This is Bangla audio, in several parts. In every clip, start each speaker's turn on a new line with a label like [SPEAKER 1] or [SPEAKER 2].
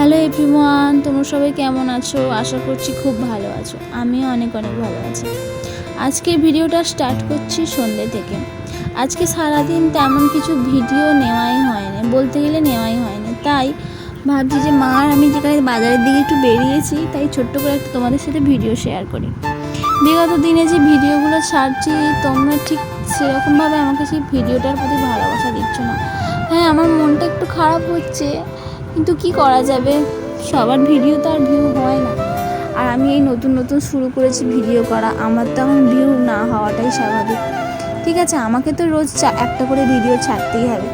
[SPEAKER 1] হ্যালো এভরিওয়ান, তোমরা সবাই কেমন আছো? আশা করছি খুব ভালো আছো। আমিও অনেক ভালো আছি। আজকে ভিডিওটা স্টার্ট করছি সন্ধ্যে থেকে। আজকে সারাদিন তেমন কিছু ভিডিও নেওয়াই হয়নি, বলতে গেলে নেওয়াই হয়নি। তাই ভাবছি যে মা আর আমি যেখানে বাজারের দিকে একটু বেরিয়েছি, তাই ছোট্ট করে একটু তোমাদের সাথে ভিডিও শেয়ার করি। বিগত দিনে যে ভিডিওগুলো ছাড়ছি, তোমরা ঠিক সেরকমভাবে আমাকে সেই ভিডিওটার প্রতি ভালোবাসা দিচ্ছ না। হ্যাঁ, আমার মনটা একটু খারাপ হচ্ছে, কিন্তু কি করা যাবে, সবার ভিডিও তো আর ভিউ হয় না। আর আমি এই নতুন নতুন শুরু করেছি ভিডিও করা, আমার তো এখন ভিউ না হওয়াটাই স্বাভাবিক। ঠিক আছে, আমাকে তো রোজ একটা করে ভিডিও ছাড়তেই হবে।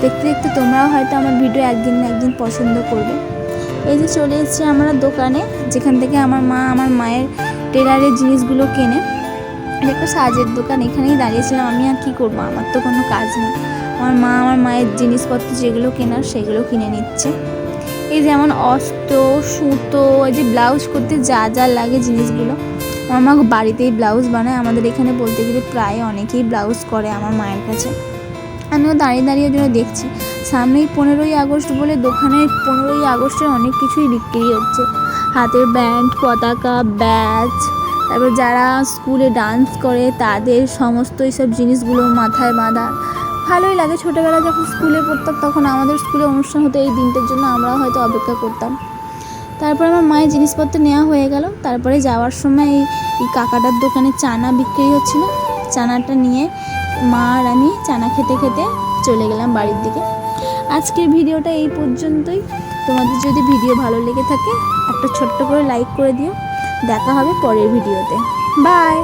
[SPEAKER 1] দেখতে দেখতে তোমরাও হয়তো আমার ভিডিও একদিন না একদিন পছন্দ করবে। এই যে চলে এসেছি আমরা দোকানে, যেখান থেকে আমার মা আমার মায়ের টেলারের জিনিসগুলো কেনে। একটা সাজের দোকান, এখানেই দাঁড়িয়েছিলাম। আমি আর কী করবো, আমার তো কোনো কাজ নেই। আমার মা আমার মায়ের জিনিসপত্র যেগুলো কেনার সেগুলো কিনে নিচ্ছে। এই যেমন অস্ত্র, সুতো, এই যে ব্লাউজ করতে যা যা লাগে জিনিসগুলো, আমার মা বাড়িতেই ব্লাউজ বানায়। আমাদের এখানে বলতে গেলে প্রায় অনেকেই ব্লাউজ করে আমার মায়ের কাছে। আমিও দাঁড়িয়ে দাঁড়িয়ে জন্য দেখছি। সামনেই 15ই আগস্ট বলে দোকানে 15ই আগস্টের অনেক কিছুই বিক্রি হচ্ছে। হাতের ব্যান্ড, পতাকা, ব্যাজ, তারপর যারা স্কুলে ডান্স করে তাদের সমস্ত এইসব জিনিসগুলো মাথায় বাঁধা। ভালোই লাগে। ছোটোবেলা যখন স্কুলে পড়তাম তখন আমাদের স্কুলে অনুষ্ঠান হতো এই দিনটার জন্য, আমরাও হয়তো অপেক্ষা করতাম। তারপর আমার মায়ের জিনিসপত্র নেওয়া হয়ে গেল। তারপরে যাওয়ার সময় এই কাকাটার দোকানে চানা বিক্রি হচ্ছিল। চানাটা নিয়ে মা আর আমি চানা খেতে খেতে চলে গেলাম বাড়ির দিকে। আজকের ভিডিওটা এই পর্যন্তই। তোমাদের যদি ভিডিও ভালো লেগে থাকে একটা ছোট্ট করে লাইক করে দিও। দেখা হবে পরের ভিডিওতে। বাই।